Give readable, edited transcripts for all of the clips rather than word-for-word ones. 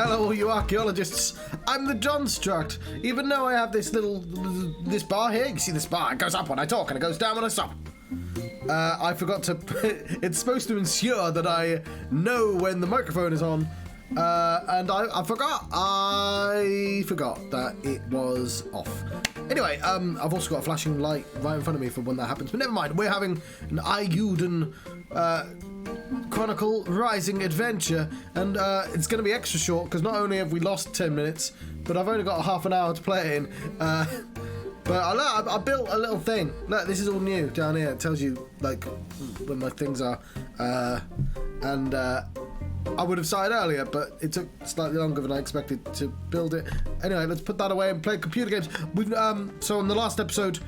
hello all you archaeologists. I'm the John Struct. Even though I have this bar here, you see this bar, it goes up when I talk and it goes down when I stop. I forgot to, it's supposed to ensure that I know when the microphone is on, and I forgot that it was off. Anyway, I've also got a flashing light right in front of me for when that happens, but never mind, we're having an Eiyuden, Chronicle Rising adventure, and it's going to be extra short because not only have we lost 10 minutes, but I've only got a half an hour to play it in. But I built a little thing. Look, this is all new down here. It tells you like when my things are, and I would have started earlier, but it took slightly longer than I expected to build it. Anyway, let's put that away and play computer games. We've so in the last episode,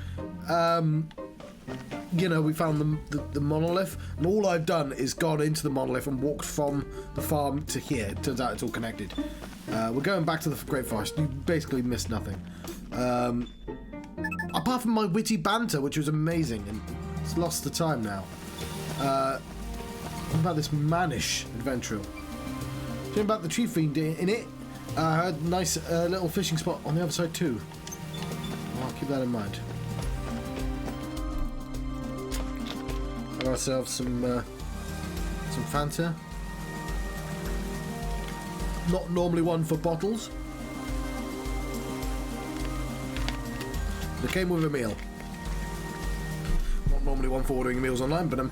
you know, we found the monolith, and all I've done is gone into the monolith and walked from the farm to here. It turns out it's all connected. We're going back to the Great Forest. You basically missed nothing. Apart from my witty banter, which was amazing, and it's lost the time now. What about this mannish adventure? Tell me about the tree fiend in it. I heard a nice little fishing spot on the other side too. I'll keep that in mind. Have ourselves some Fanta. Not normally one for bottles. They came with a meal. Not normally one for ordering meals online, but I'm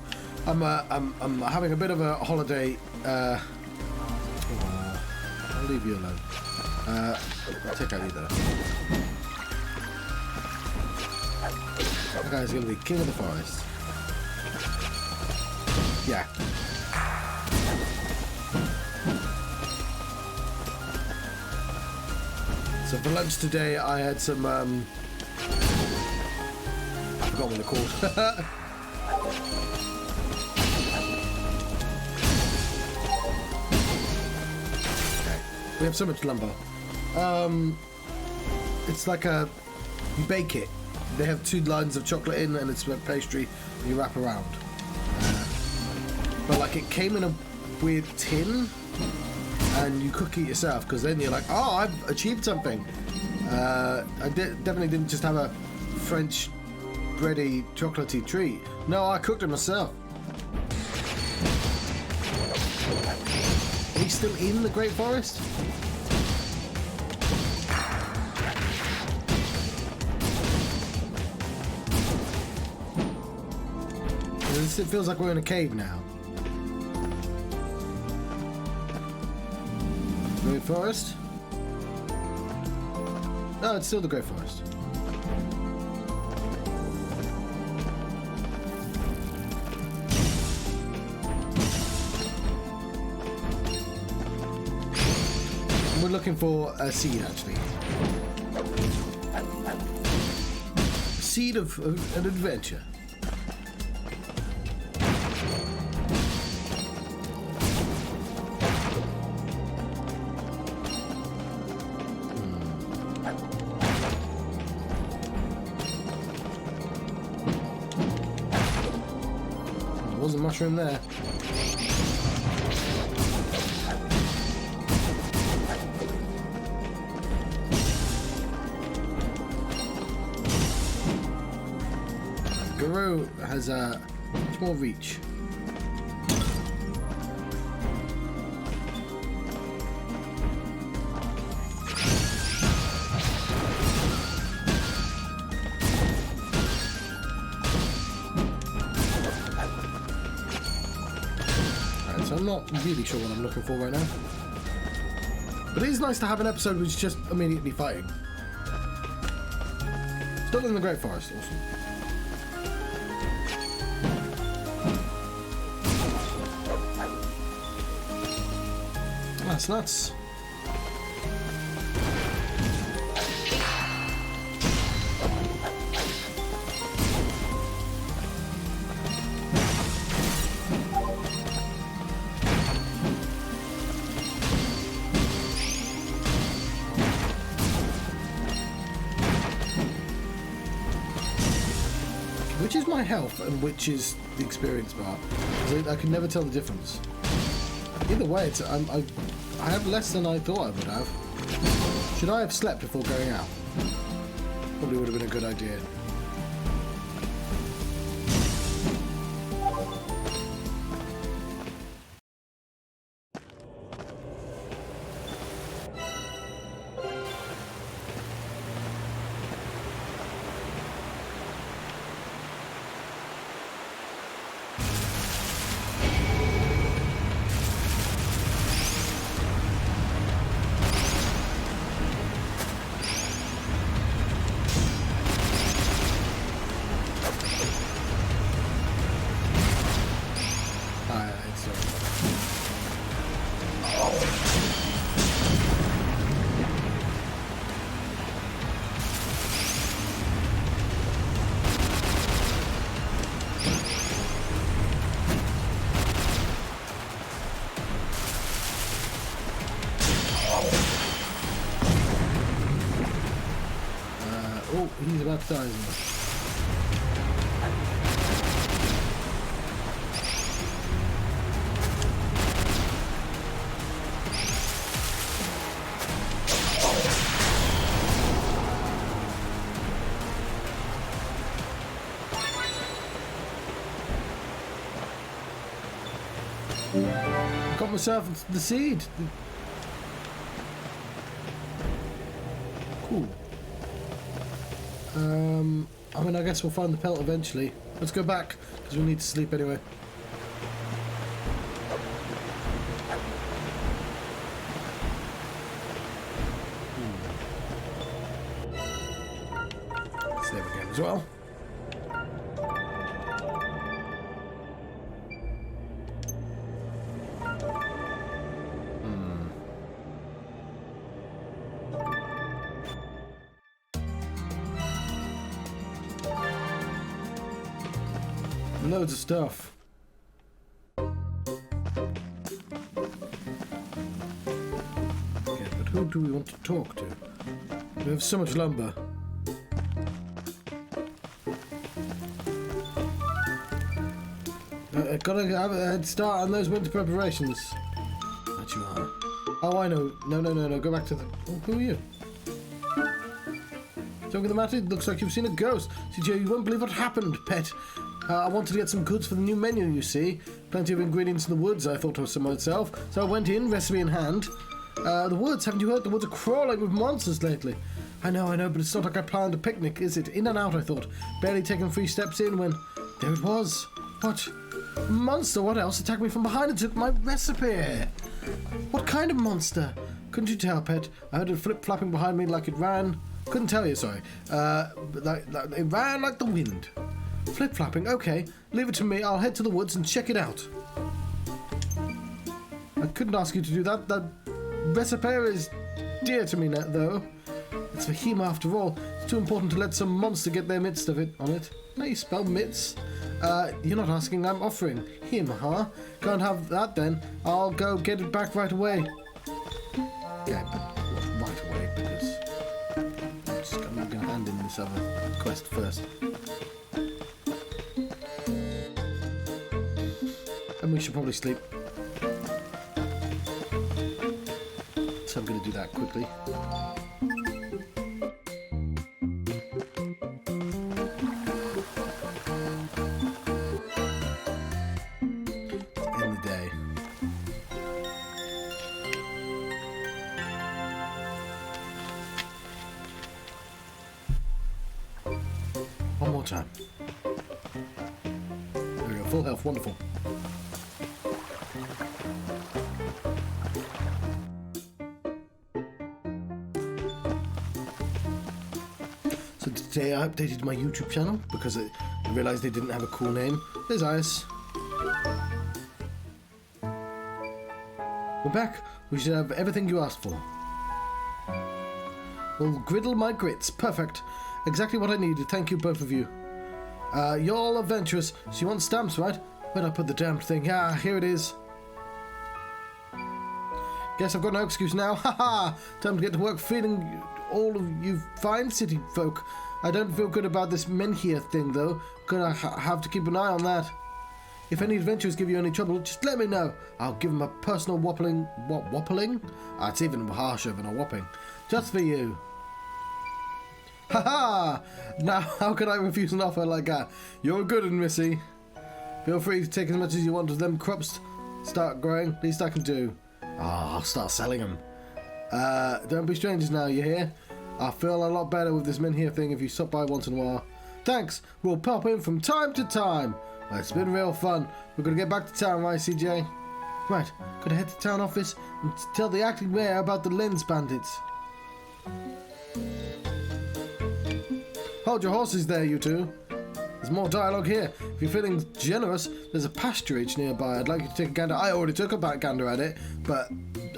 having a bit of a holiday. I'll leave you alone. I'll take out you there. That guy's gonna be king of the forest. Yeah. So for lunch today, I had some. I forgot what they're called. Okay. We have so much lumber. It's like you bake it. They have 2 lines of chocolate in, and it's like pastry, and you wrap around. But like it came in a weird tin, and you cook it yourself, because then you're like, oh, I've achieved something. I definitely didn't just have a French bready chocolatey treat. No, I cooked it myself. Are we still in the Great Forest? It feels like we're in a cave now. Great Forest? No, it's still the Great Forest. We're looking for a seed, actually. Seed of an adventure. Wasn't a mushroom there. Guru has much more reach. I'm not really sure what I'm looking for right now. But it is nice to have an episode which is just immediately fighting. Still in the Great Forest, awesome. That's nuts. Which is my health and which is the experience bar? I can never tell the difference. Either way, I I have less than I thought I would have. Should I have slept before going out? Probably would have been a good idea. Oh, he's about to die, isn't he? Got myself the seed. Cool. I mean, I guess we'll find the pelt eventually. Let's go back, because we need to sleep anyway. Save again as well. Loads of stuff. Okay, but who do we want to talk to? We have so much lumber. Gotta have a head start on those winter preparations. That you are. Oh, I know. No. Go back to the... Oh, who are you? Something the matter? It looks like you've seen a ghost. CJ, you won't believe what happened, pet. I wanted to get some goods for the new menu, you see. Plenty of ingredients in the woods, I thought to myself. So I went in, recipe in hand. The woods, haven't you heard? The woods are crawling with monsters lately. I know, but it's not like I planned a picnic, is it? In and out, I thought. Barely taking 3 steps in when... There it was. What? A monster, what else? Attacked me from behind and took my recipe. What kind of monster? Couldn't you tell, pet? I heard it flip-flapping behind me like it ran... Couldn't tell you, sorry. It ran like the wind. Flip-flapping, okay. Leave it to me. I'll head to the woods and check it out. I couldn't ask you to do that. That recipe is dear to me now, though. It's for him after all. It's too important to let some monster get their midst of it on it. How you spell mitts? You're not asking, I'm offering. Him, huh? Can't have that then. I'll go get it back right away. Yeah, but right away, because I'm going to hand in this other quest first. And we should probably sleep. So I'm going to do that quickly. End the day. One more time. There we go, full health, wonderful. So today I updated my YouTube channel because I realised they didn't have a cool name. There's Ice. We're back. We should have everything you asked for. Well, griddle my grits. Perfect. Exactly what I needed. Thank you, both of you. You're all adventurous, so you want stamps, right? Where'd I put the damned thing? Ah, here it is. Guess I've got no excuse now. Haha! Time to get to work feeding all of you fine city folk. I don't feel good about this Menhir thing, though. Gonna have to keep an eye on that. If any adventurers give you any trouble, just let me know. I'll give them a personal whopping. What, whopping? It's even harsher than a whopping. Just for you. Haha! Now, how can I refuse an offer like that? You're a good one, Missy. Feel free to take as much as you want as them crops start growing. Least I can do. I'll start selling them. Don't be strangers now, you hear? I feel a lot better with this men here thing if you stop by once in a while. Thanks, we'll pop in from time to time. Well, it's been real fun. We're gonna get back to town, right, CJ? Right, gotta head to town office and tell the acting mayor about the lens bandits. Hold your horses there, you two. There's more dialogue here. If you're feeling generous, there's a pasturage nearby. I'd like you to take a gander. I already took a gander at it, but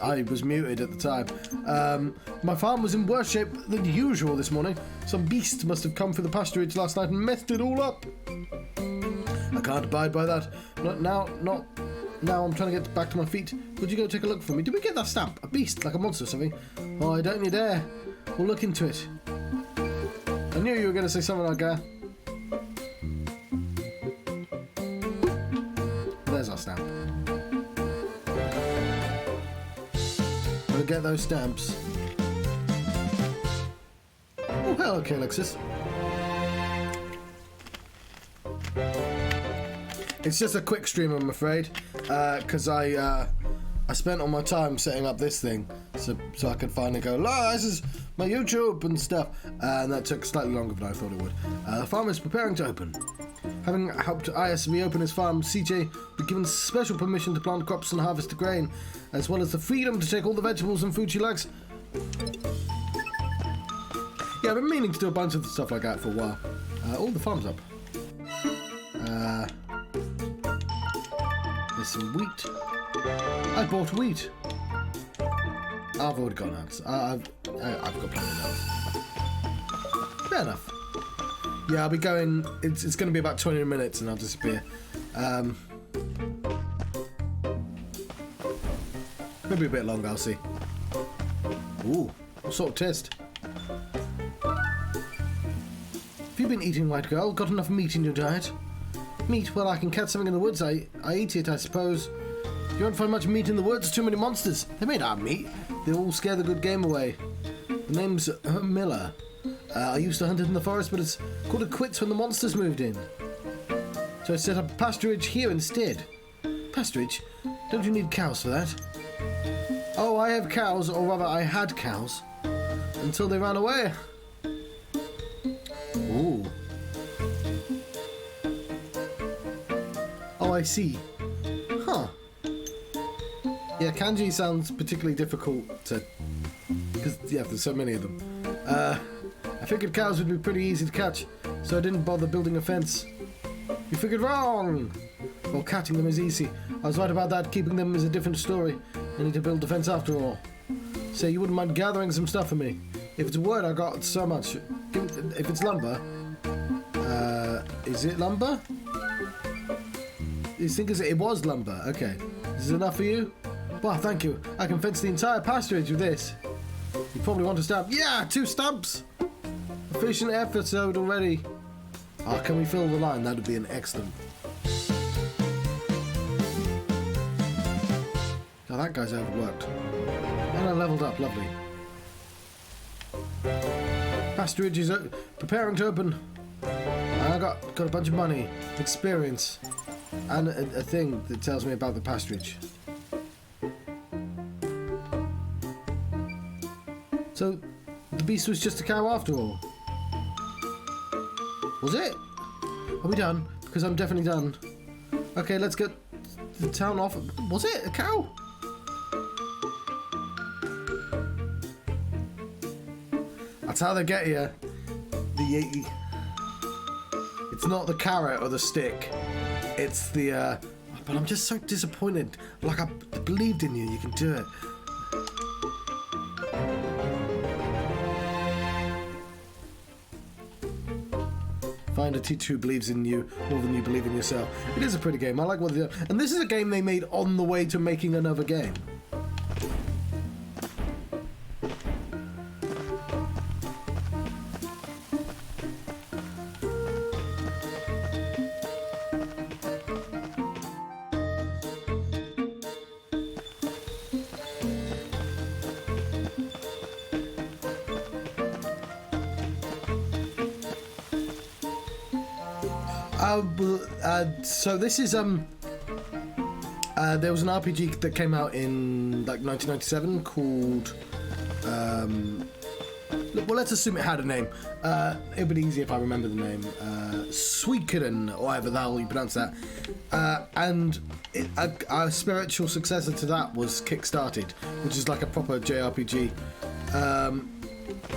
I was muted at the time. My farm was in worse shape than usual this morning. Some beast must have come through the pasturage last night and messed it all up. I can't abide by that. Not now. I'm trying to get back to my feet. Would you go take a look for me? Did we get that stamp? A beast, like a monster or something? Oh, don't you dare. We'll look into it. I knew you were going to say something like that. There's our stamp. Gotta get those stamps. Oh, hello, Alexis. It's just a quick stream, I'm afraid, because I spent all my time setting up this thing, so I could finally go, this is my YouTube and stuff, and that took slightly longer than I thought it would. The farm is preparing to open. Having helped IS reopen his farm, CJ was given special permission to plant crops and harvest the grain, as well as the freedom to take all the vegetables and food she likes. Yeah, I've been meaning to do a bunch of stuff like that for a while. All the farm's up. There's some wheat. I bought wheat. I've already got nuts. I've got plenty of nuts. Fair enough. Yeah, I'll be going. It's going to be about 20 minutes and I'll disappear. Maybe a bit longer, I'll see. Ooh, what sort of test? Have you been eating, white girl? Got enough meat in your diet? Meat? Well, I can catch something in the woods. I eat it, I suppose. You won't find much meat in the woods. Too many monsters. They made our meat. They all scare the good game away. The name's Miller. I used to hunt it in the forest, but it's called it quits when the monsters moved in. So I set up pasturage here instead. Pasturage? Don't you need cows for that? Oh, I have cows, or rather I had cows, until they ran away. Ooh. Oh, I see. Huh. Yeah, kanji sounds particularly difficult to... because, yeah, there's so many of them. I figured cows would be pretty easy to catch, so I didn't bother building a fence. You figured wrong! Well, catching them is easy. I was right about that. Keeping them is a different story. I need to build a fence after all. Say, you wouldn't mind gathering some stuff for me? If it's wood, I got so much. If it's lumber... is it lumber? You think it was lumber? Okay. Is it enough for you? Well, thank you. I can fence the entire pasturage with this. You probably want a stamp. Yeah, 2 stamps! Efficient episode already. Oh, can we fill the line? That would be an excellent. Oh, that guy's overworked. And I leveled up. Lovely. Pasturage is preparing to open. I got a bunch of money, experience, and a thing that tells me about the pasturage. So, the beast was just a cow after all. Was it? Are we done? Because I'm definitely done. Okay, let's get the town off. Was it a cow? That's how they get you. It's not the carrot or the stick. It's the... But I'm just so disappointed. Like, I believed in you. You can do it. Find a teacher who believes in you more than you believe in yourself. It is a pretty game. I like what they do. And this is a game they made on the way to making another game. So this is there was an RPG that came out in like 1997 called well, let's assume it had a name. It'd be easy if I remember the name. Suikoden, or however the hell you pronounce that. And a spiritual successor to that was Kickstarted, which is like a proper JRPG.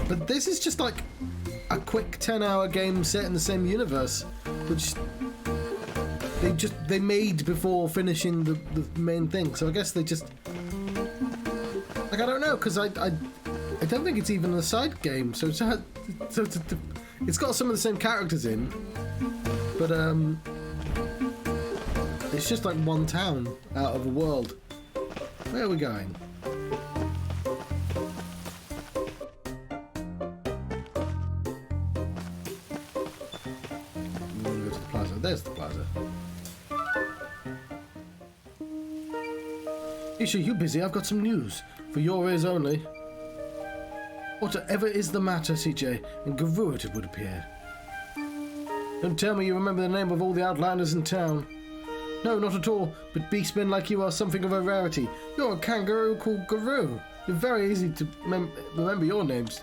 But this is just like a quick 10-hour game set in the same universe, which they made before finishing the main thing. So I guess they just like, I don't know, because I don't think it's even a side game. So it's got some of the same characters in, but it's just like one town out of a world. Where are we going? I'm gonna go to the plaza. There's the plaza. Isha, you busy? I've got some news. For your ears only. Whatever is the matter, CJ? And Garut, it would appear. Don't tell me you remember the name of all the outlanders in town. No, not at all, but beastmen like you are something of a rarity. You're a kangaroo called Garou. You're very easy to remember your names.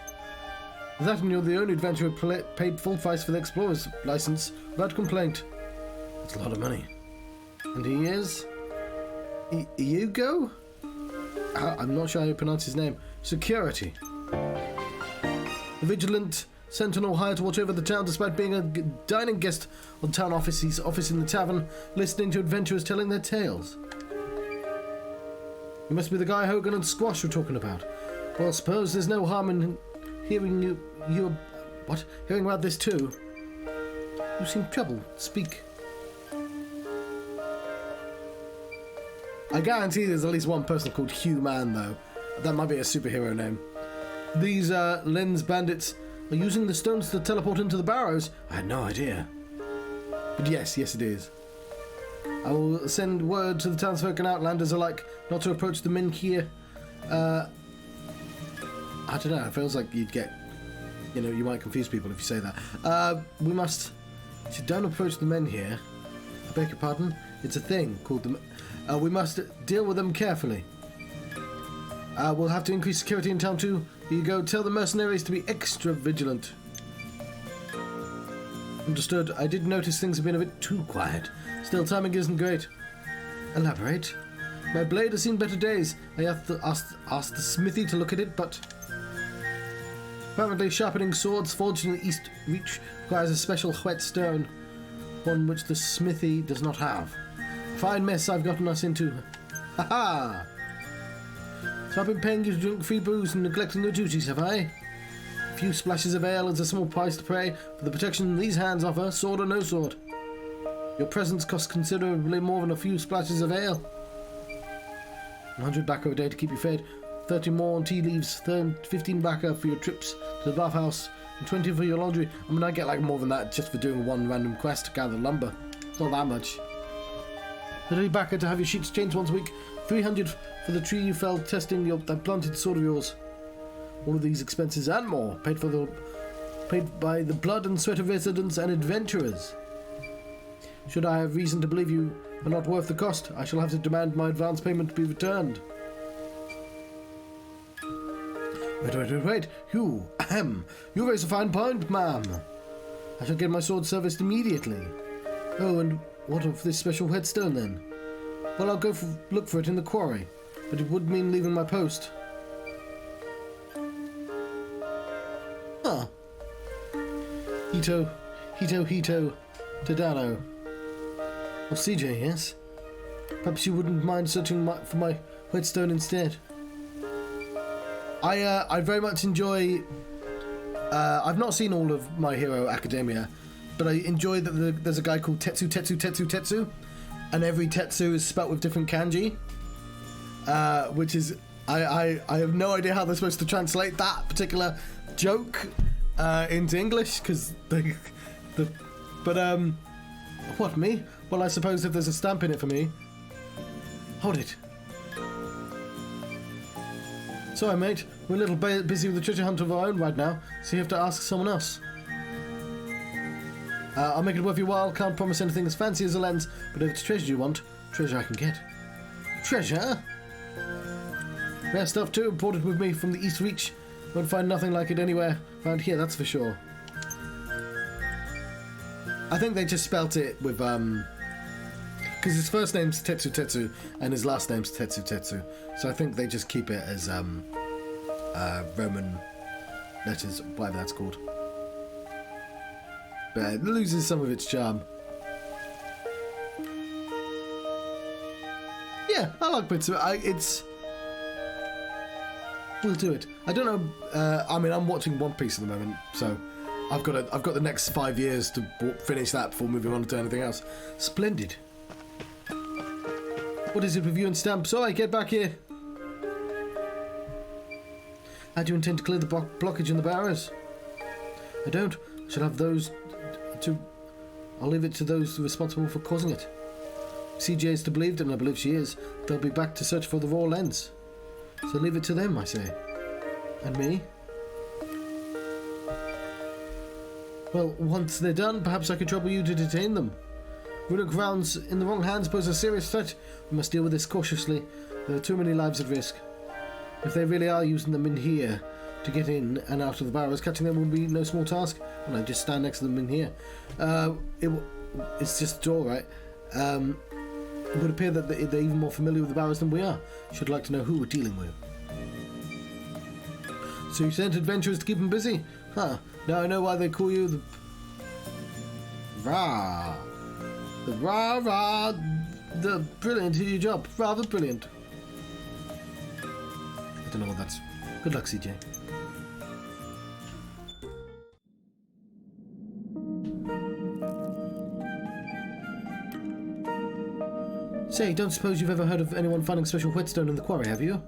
That and you're the only adventurer paid full price for the explorer's license without complaint. That's a lot of money. And he is... Hugo? I'm not sure how you pronounce his name. Security. A vigilant sentinel hired to watch over the town despite being a dining guest on town office. He's office in the tavern, listening to adventurers telling their tales. You must be the guy Hogan and Squash were talking about. Well, I suppose there's no harm in hearing you hearing about this too. You seem troubled. Speak. I guarantee there's at least one person called Hugh Man, though. That might be a superhero name. These lens bandits are using the stones to teleport into the barrows. I had no idea. But yes, it is. I will send word to the townsfolk and outlanders alike not to approach the men here. I don't know, it feels like you'd get... You know, you might confuse people if you say that. We must... So don't approach the men here. I beg your pardon? It's a thing called the... we must deal with them carefully. We'll have to increase security in town too. Here you go. Tell the mercenaries to be extra vigilant. Understood. I did notice things have been a bit too quiet. Still, timing isn't great. Elaborate. My blade has seen better days. I have to ask the smithy to look at it, but... Apparently sharpening swords forged in the East Reach requires a special whetstone, one which the smithy does not have. Fine mess I've gotten us into. Ha-ha! So I've been paying you to drink free booze and neglecting your duties, have I? A few splashes of ale is a small price to pay for the protection these hands offer, sword or no sword. Your presence costs considerably more than a few splashes of ale. 100 bacca a day to keep you fed, 30 more on tea leaves, 15 bacca for your trips to the bathhouse, and 20 for your laundry. I mean, I get like more than that just for doing one random quest to gather lumber. It's not that much. 30 bacca to have your sheets changed once a week, 300 for the tree you felled testing that planted sword of yours. All of these expenses and more, paid by the blood and sweat of residents and adventurers. Should I have reason to believe you are not worth the cost, I shall have to demand my advance payment to be returned. Wait. You, you raise a fine point, ma'am. I shall get my sword serviced immediately. Oh, and what of this special headstone then? Well, I'll go look for it in the quarry, but it would mean leaving my post. Huh. Hito, Tadano. Well, CJ, yes? Perhaps you wouldn't mind searching for my whetstone instead. I very much enjoy... I've not seen all of My Hero Academia, but I enjoy that there's a guy called Tetsu, and every Tetsu is spelt with different kanji, which is... I have no idea how they're supposed to translate that particular joke into English, because what, me? Well, I suppose if there's a stamp in it for me. Hold it. Sorry, mate. We're a little busy with the treasure hunt of our own right now, so you have to ask someone else. I'll make it worth your while. Can't promise anything as fancy as a lens, but if it's treasure you want, treasure I can get. Treasure? Rare stuff too, imported with me from the East Reach. Won't find nothing like it anywhere around here, that's for sure. I think they just spelt it with, because his first name's Tetsu Tetsu, and his last name's Tetsu Tetsu. So I think they just keep it as, Roman letters, whatever that's called. But it loses some of its charm. Yeah, I like bits of it. We'll do it. I don't know. I mean, I'm watching One Piece at the moment, so I've got the next 5 years to finish that before moving on to anything else. Splendid. What is it with you and Stamp? So I get back here. How do you intend to clear the blockage in the barriers? I don't. I shall have those to. I'll leave it to those responsible for causing it. CJ is to believe, and I believe she is. They'll be back to search for the raw lens. So leave it to them, I say. And me? Well, once they're done, perhaps I could trouble you to detain them. Runic rounds in the wrong hands pose a serious threat. We must deal with this cautiously. There are too many lives at risk. If they really are using them in here to get in and out of the barriers, catching them will be no small task. Well, I just stand next to them in here. It's just a door, right? It would appear that they're even more familiar with the barriers than we are. Should like to know who we're dealing with. So you sent adventurers to keep them busy? Huh. Now I know why they call you the... Rah. The rah-rah. The brilliant at your job. Rather brilliant. I don't know what that's... Good luck, CJ. Say, don't suppose you've ever heard of anyone finding special whetstone in the quarry, have you?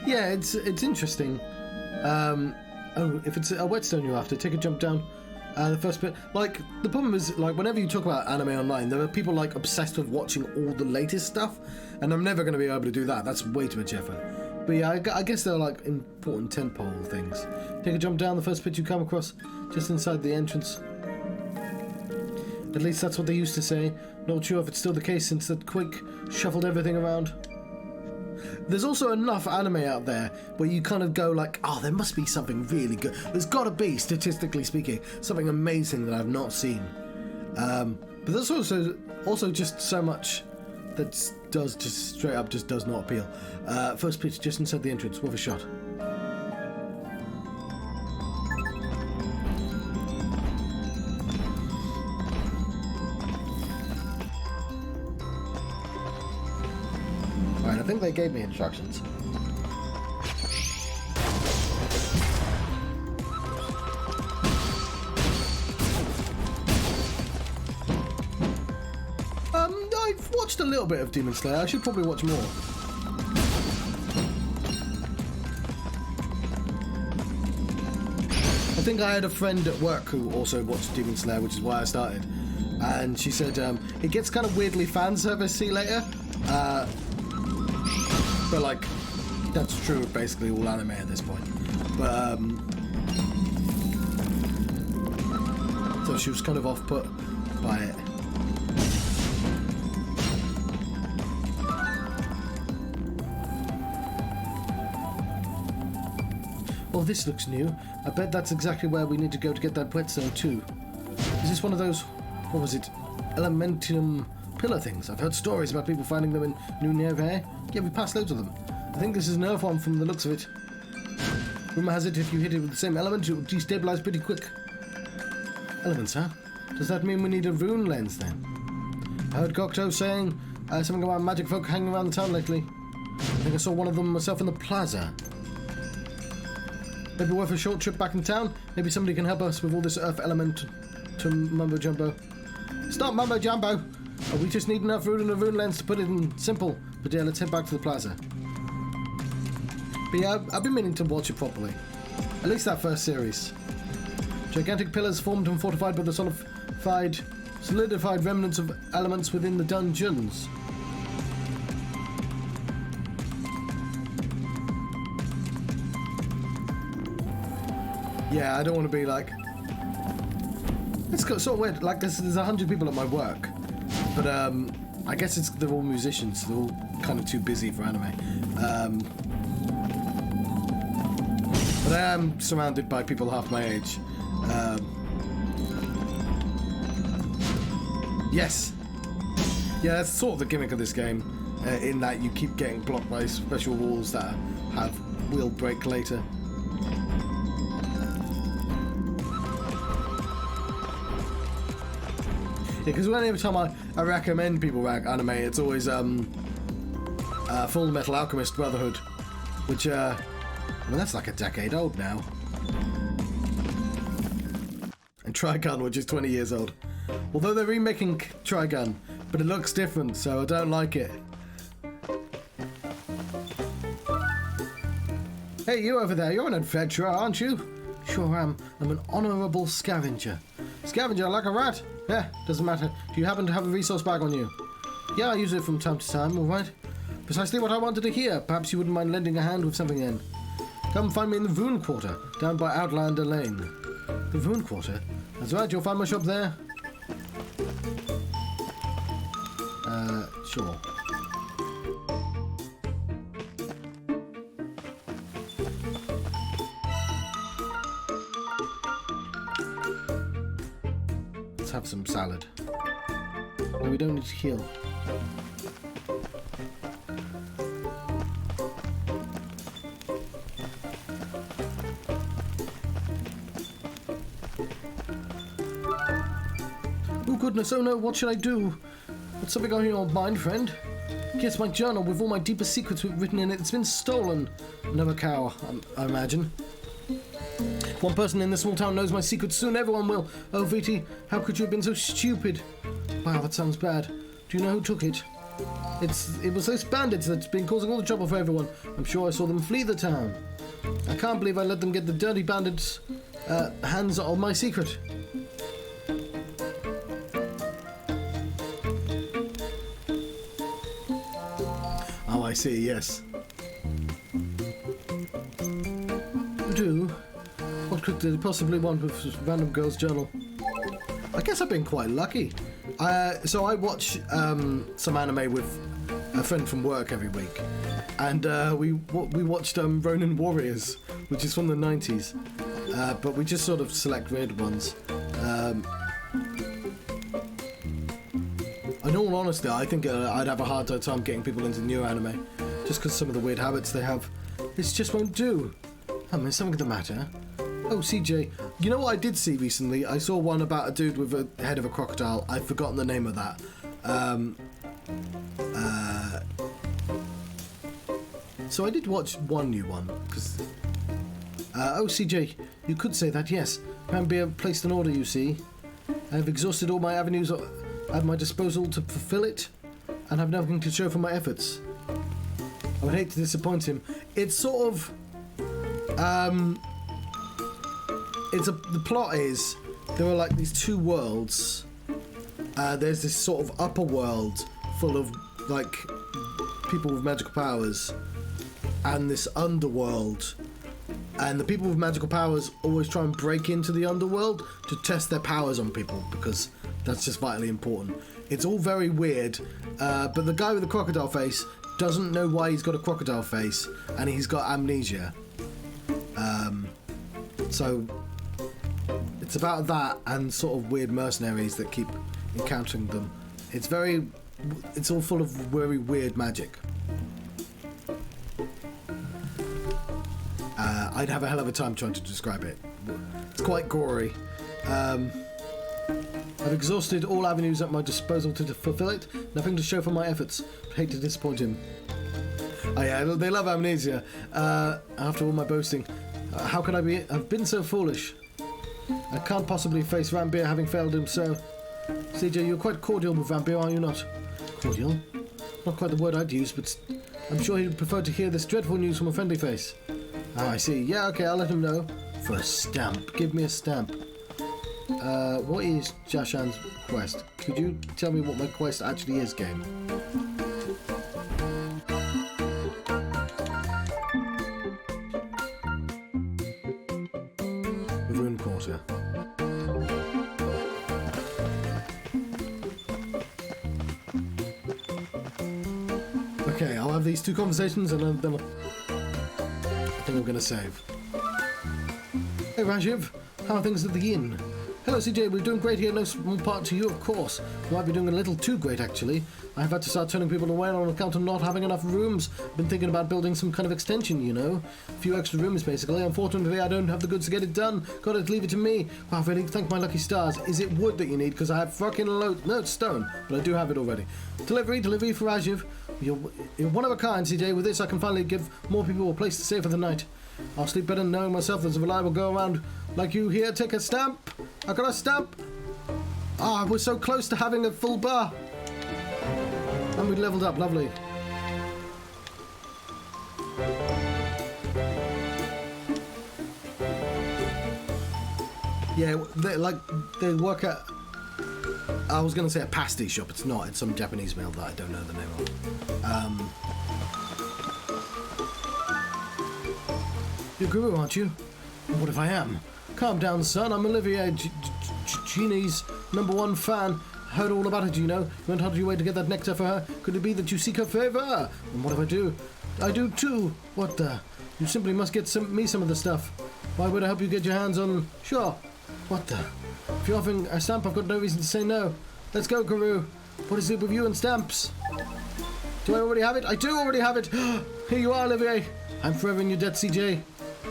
Yeah, it's interesting. Oh, if it's a whetstone you're after, take a jump down the first bit. Like, the problem is, like, whenever you talk about anime online, there are people, like, obsessed with watching all the latest stuff, and I'm never going to be able to do that. That's way too much effort. But yeah, I guess they're, like, important tentpole things. Take a jump down the first pit you come across, just inside the entrance. At least that's what they used to say. Not sure if it's still the case since that quake shuffled everything around. There's also enough anime out there where you kind of go like, oh, there must be something really good. There's got to be, statistically speaking, something amazing that I've not seen. But there's also just so much that does just straight up just does not appeal. First pitch just inside the entrance, worth a shot. Right, I think they gave me instructions. I've watched a little bit of Demon Slayer. I should probably watch more. I think I had a friend at work who also watched Demon Slayer, which is why I started. And she said it gets kind of weirdly fan service-y later. But like, that's true of basically all anime at this point. But so she was kind of off-put by it. Well, this looks new. I bet that's exactly where we need to go to get that whetstone too. Is this one of those, what was it, elementum pillar things? I've heard stories about people finding them in New Neve. Yeah, we passed loads of them. I think this is an earth one from the looks of it. Rumour has it if you hit it with the same element, it will destabilize pretty quick. Elements, huh? Does that mean we need a rune lens then? I heard Gokto saying something about magic folk hanging around the town lately. I think I saw one of them myself in the plaza. Maybe worth a short trip back in town. Maybe somebody can help us with all this earth element to mumbo jumbo. It's not mumbo jumbo. Oh, we just need enough rune and a rune lens to put it in simple. But yeah, let's head back to the plaza. But yeah, I've been meaning to watch it properly. At least that first series. Gigantic pillars formed and fortified by the solidified remnants of elements within the dungeons. Yeah, I don't want to be like... It's sort of weird. Like, there's 100 people at my work. But, I guess they're all musicians. They're all kind of too busy for anime. But I am surrounded by people half my age. Yes! Yeah, that's sort of the gimmick of this game. In that you keep getting blocked by special walls that will break later. Yeah, because every time I recommend people anime, it's always Full Metal Alchemist Brotherhood, which I mean, that's like a decade old now. And Trigun, which is 20 years old. Although they're remaking Trigun, but it looks different, so I don't like it. Hey, you over there, you're an adventurer, aren't you? Sure am. I'm an honourable scavenger. Scavenger like a rat? Yeah, doesn't matter. Do you happen to have a resource bag on you? Yeah, I use it from time to time, alright. Precisely what I wanted to hear. Perhaps you wouldn't mind lending a hand with something then. Come find me in the Voon Quarter, down by Outlander Lane. The Voon Quarter? That's right, you'll find my shop there. Sure. Let's have some salad. No, we don't need to heal. Oh goodness, oh no, what should I do? What's something on your mind, friend? Yes, my journal with all my deepest secrets written in it. It's been stolen. Never cow, I imagine. One person in this small town knows my secrets. Soon everyone will. Oh, VT, how could you have been so stupid? Wow, that sounds bad. Do you know who took it? It was those bandits that's been causing all the trouble for everyone. I'm sure I saw them flee the town. I can't believe I let them get the dirty bandits' hands on my secret. Oh, I see, yes. Do? What could they possibly want with this random girl's journal? I guess I've been quite lucky. So I watch some anime with a friend from work every week. And we watched Ronin Warriors, which is from the 90s. But we just sort of select weird ones. In all honesty, I think I'd have a harder time getting people into new anime. Just because some of the weird habits they have. This just won't do. Is something the matter? Oh, CJ, you know what I did see recently? I saw one about a dude with a head of a crocodile. I've forgotten the name of that. So I did watch one new one, because... oh, CJ, you could say that, yes. Rambeer placed an order, you see. I have exhausted all my avenues at my disposal to fulfill it, and have nothing to show for my efforts. I would hate to disappoint him. It's sort of... the plot is there are like these two worlds. There's this sort of upper world full of like people with magical powers, and this underworld. And the people with magical powers always try and break into the underworld to test their powers on people because that's just vitally important. It's all very weird, but the guy with the crocodile face doesn't know why he's got a crocodile face, and he's got amnesia. So it's about that and sort of weird mercenaries that keep encountering them. It's all full of very weird magic. I'd have a hell of a time trying to describe it. It's quite gory. I've exhausted all avenues at my disposal to fulfill it. Nothing to show for my efforts. Hate to disappoint him. Oh yeah, they love amnesia. After all my boasting, how could I have been so foolish? I can't possibly face Rambeer having failed him so. CJ, you're quite cordial with Rambeer, are you not? Cordial? Not quite the word I'd use, but I'm sure he'd prefer to hear this dreadful news from a friendly face. Ah, I see. Yeah, okay, I'll let him know. For a stamp. Give me a stamp. What is Jashan's quest? Could you tell me what my quest actually is, game? have these 2 conversations and then I think I'm going to save. Hey Rajiv, how are things at the inn? Hello CJ, we're doing great here, no small part to you of course. We might be doing a little too great actually. I've had to start turning people away on account of not having enough rooms. Been thinking about building some kind of extension, you know. A few extra rooms basically. Unfortunately I don't have the goods to get it done. Gotta leave it to me. Wow, really thank my lucky stars. Is it wood that you need? Because I have fucking loads. No, it's stone, but I do have it already. Delivery for Rajiv. You're one of a kind CJ. With this I can finally give more people a place to stay for the night. I'll sleep better knowing myself there's a reliable go-around like you here. Take a stamp. I got a stamp. Ah, we're so close to having a full bar. And we leveled up. Lovely. Yeah, they work at... I was going to say a pasty shop. It's not. It's some Japanese meal that I don't know the name of. You're Guru, aren't you? What if I am? Calm down, son. I'm Olivier, Jeannie's #1 fan. Heard all about it, you know. You went out of your way to get that nectar for her. Could it be that you seek her favour? And what if I do? I do too. What the? You simply must get me some of the stuff. Why would I help you get your hands on... Sure. What the? If you're offering a stamp, I've got no reason to say no. Let's go, Guru. What is it with you and stamps? Do I already have it? I do already have it. Here you are, Olivier. I'm forever in your debt, CJ.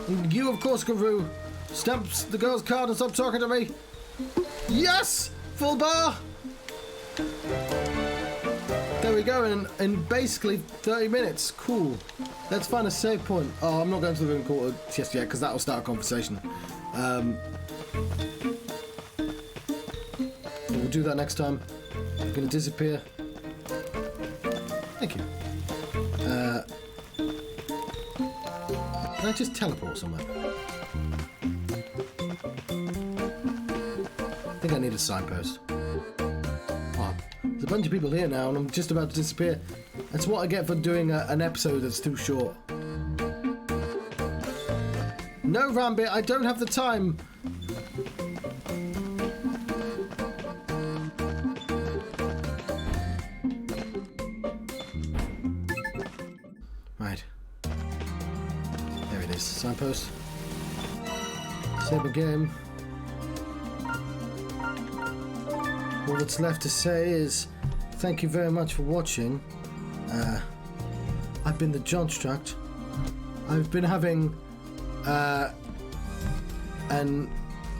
And you, of course, Guru. Stamps the girl's card and stop talking to me. Yes! Full bar! There we go, in basically 30 minutes. Cool. Let's find a save point. Oh, I'm not going to the room call just yet, because that will start a conversation. We'll do that next time. I'm going to disappear. Thank you. Can I just teleport somewhere? I think I need a signpost. Oh, there's a bunch of people here now and I'm just about to disappear. That's what I get for doing an episode that's too short. No, Rambit, I don't have the time. Right. There it is, signpost. Save a game. All that's left to say is thank you very much for watching. I've been the John Struct. I've been having an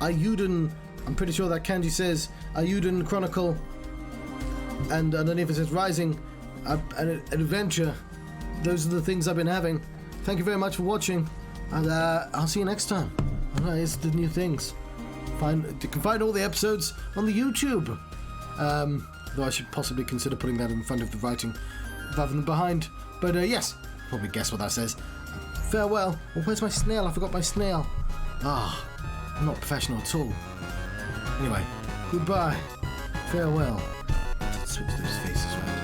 Eiyuden, I'm pretty sure that kanji says Eiyuden Chronicle, and underneath it says Rising, an adventure. Those are the things I've been having. Thank you very much for watching, and I'll see you next time. Alright, it's the new things. You can find all the episodes on the YouTube. Though I should possibly consider putting that in front of the writing rather than behind. But yes, probably guess what that says. Farewell. Oh, where's my snail? I forgot my snail. Ah, I'm not professional at all. Anyway, goodbye. Farewell. Let's switch those faces around.